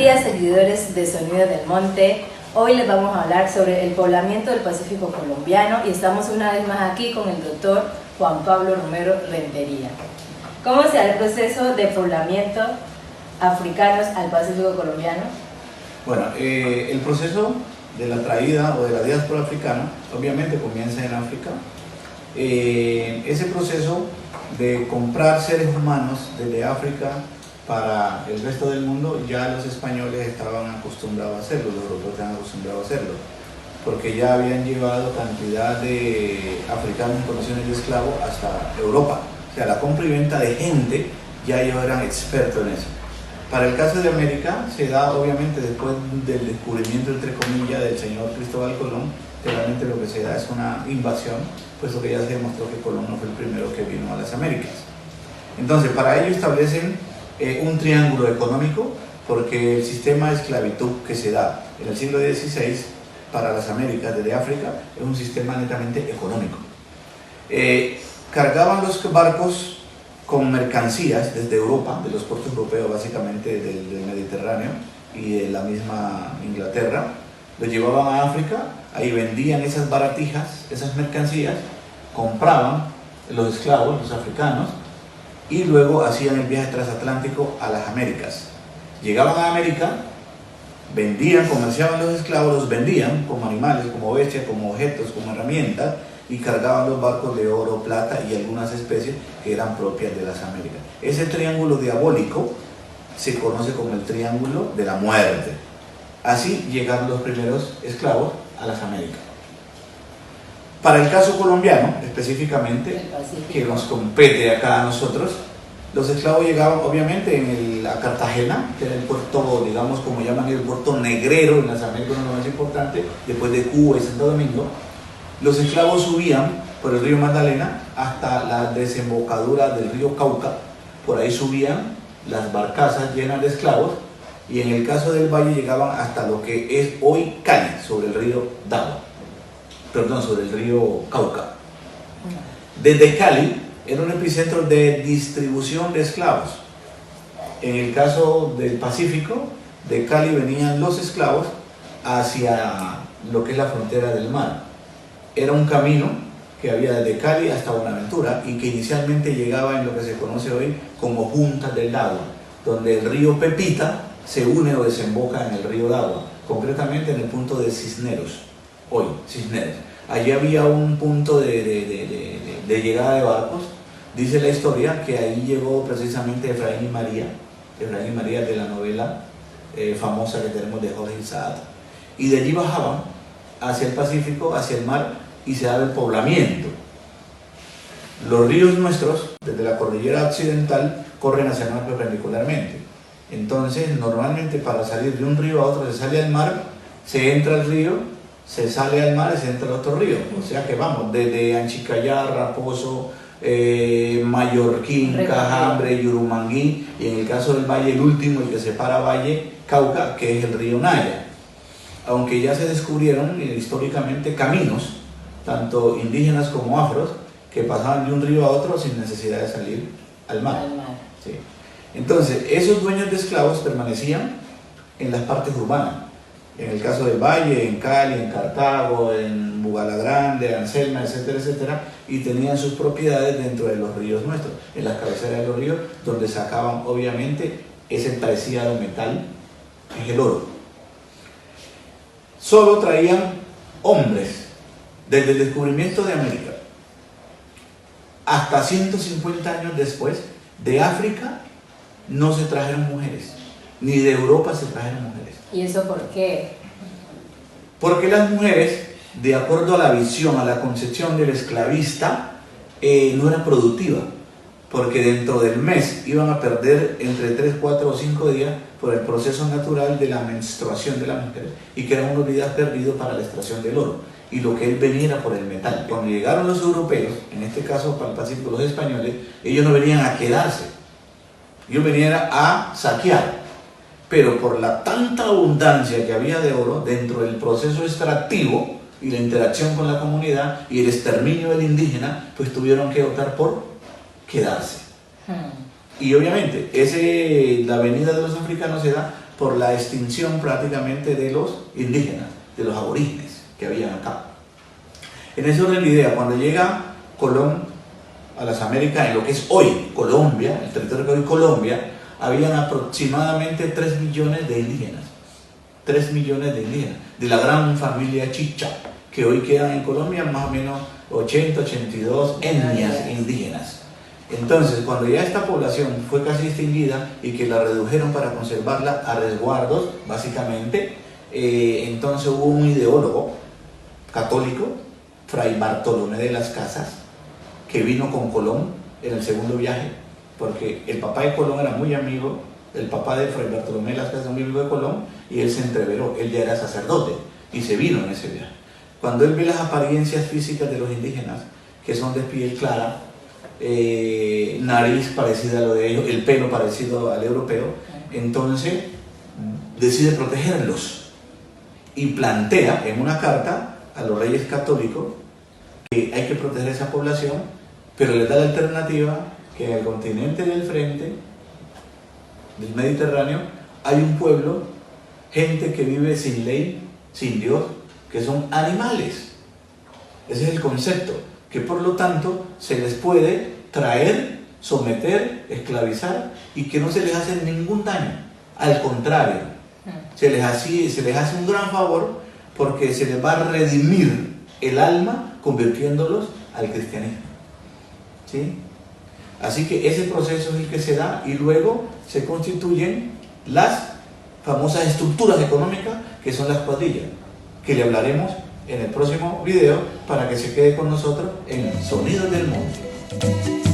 días, seguidores de Sonido del Monte. Hoy les vamos a hablar sobre el poblamiento del Pacífico colombiano y estamos una vez más aquí con el doctor Juan Pablo Romero Rentería. ¿Cómo se da el proceso de poblamiento africanos al Pacífico colombiano? Bueno, el proceso de la traída o de la diáspora africana obviamente comienza en África. Ese proceso de comprar seres humanos desde África para el resto del mundo, ya los españoles estaban acostumbrados a hacerlo, los europeos estaban acostumbrados a hacerlo, porque ya habían llevado cantidad de africanos en condiciones de esclavo hasta Europa. O sea, la compra y venta de gente, ya ellos eran expertos en eso. Para el caso de América, se da obviamente después del descubrimiento, entre comillas, del señor Cristóbal Colón, que realmente lo que se da es una invasión, puesto que ya se demostró que Colón no fue el primero que vino a las Américas. Entonces, para ello establecen un triángulo económico, porque el sistema de esclavitud que se da en el siglo XVI para las Américas desde África es un sistema netamente económico. Cargaban los barcos con mercancías desde Europa, de los puertos europeos básicamente del Mediterráneo y de la misma Inglaterra, los llevaban a África, ahí vendían esas baratijas, esas mercancías, compraban los esclavos, los africanos, y luego hacían el viaje transatlántico a las Américas. Llegaban a América, vendían, comerciaban los esclavos, los vendían como animales, como bestias, como objetos, como herramientas, y cargaban los barcos de oro, plata y algunas especies que eran propias de las Américas. Ese triángulo diabólico se conoce como el triángulo de la muerte. Así llegaron los primeros esclavos a las Américas. Para el caso colombiano, específicamente, que nos compete acá a nosotros, los esclavos llegaban obviamente a Cartagena, que era el puerto, digamos, como llaman el puerto negrero en las Américas, uno de los más importantes, después de Cuba y Santo Domingo. Los esclavos subían por el río Magdalena hasta la desembocadura del río Cauca. Por ahí subían las barcazas llenas de esclavos, y en el caso del valle llegaban hasta lo que es hoy Cali, sobre el río sobre el río Cauca. Desde Cali era un epicentro de distribución de esclavos. En el caso del Pacífico, de Cali venían los esclavos hacia lo que es la frontera del mar. Era un camino que había desde Cali hasta Buenaventura y que inicialmente llegaba en lo que se conoce hoy como Punta del Agua, donde el río Pepita se une o desemboca en el río Dagua, concretamente en el punto de Cisneros, hoy Cisneros. Allí había un punto de llegada de barcos. Dice la historia que ahí llegó precisamente Efraín y María de la novela famosa que tenemos de Jorge Isaac, y de allí bajaban hacia el Pacífico, hacia el mar, y se daba el poblamiento. Los ríos nuestros, desde la cordillera occidental, corren hacia el mar perpendicularmente. Entonces, normalmente para salir de un río a otro se sale al mar, se entra al río, se sale al mar y se entra al otro río. O sea que vamos, desde Anchicayá, Raposo, Mallorquín, Cajambre, Yurumangui, y en el caso del valle, el último, el que separa Valle, Cauca, que es el río Naya. Aunque ya se descubrieron históricamente caminos, tanto indígenas como afros, que pasaban de un río a otro sin necesidad de salir al mar. Sí. Entonces, esos dueños de esclavos permanecían en las partes urbanas. En el caso del Valle, en Cali, en Cartago, en Bugalagrande, Anselma, etcétera, etcétera, y tenían sus propiedades dentro de los ríos nuestros, en las cabeceras de los ríos, donde sacaban obviamente ese preciado metal, que es el oro. Solo traían hombres. Desde el descubrimiento de América hasta 150 años después, de África no se trajeron mujeres, ni de Europa se trajeron mujeres. ¿Y eso por qué? Porque las mujeres, de acuerdo a la visión, a la concepción del esclavista, no era productiva, porque dentro del mes iban a perder entre 3, 4 o 5 días por el proceso natural de la menstruación de las mujeres, y que eran unos días perdidos para la extracción del oro, y lo que él venía era por el metal. Cuando llegaron los europeos, en este caso para el Pacífico los españoles, ellos no venían a quedarse, ellos venían a saquear. Pero por la tanta abundancia que había de oro dentro del proceso extractivo y la interacción con la comunidad y el exterminio del indígena, pues tuvieron que optar por quedarse. Y obviamente la venida de los africanos se da por la extinción prácticamente de los indígenas, de los aborígenes que habían acá. En ese orden de idea, cuando llega Colón a las Américas, en lo que es hoy Colombia, el territorio que hoy Colombia, habían aproximadamente 3 millones de indígenas. 3 millones de indígenas, de la gran familia Chicha, que hoy quedan en Colombia más o menos 80, 82 etnias indígenas. Entonces, cuando ya esta población fue casi extinguida y que la redujeron para conservarla a resguardos, básicamente, entonces hubo un ideólogo católico, Fray Bartolomé de las Casas, que vino con Colón en el segundo viaje, porque el papá de Colón era muy amigo, el papá de Fray Bartolomé de las Casas era muy amigo de Colón, y él se entreveró, él ya era sacerdote, y se vino en ese viaje. Cuando él ve las apariencias físicas de los indígenas, que son de piel clara, nariz parecida a lo de ellos, el pelo parecido al europeo, entonces decide protegerlos y plantea en una carta a los reyes católicos que hay que proteger esa población, pero les da la alternativa que en el continente del frente del Mediterráneo hay un pueblo, gente que vive sin ley, sin Dios, que son animales. Ese es el concepto, que por lo tanto se les puede traer, someter, esclavizar y que no se les hace ningún daño. Al contrario, se les hace un gran favor porque se les va a redimir el alma convirtiéndolos al cristianismo. ¿Sí? Así que ese proceso es el que se da y luego se constituyen las famosas estructuras económicas que son las cuadrillas, que le hablaremos en el próximo video para que se quede con nosotros en Sonidos del Monte.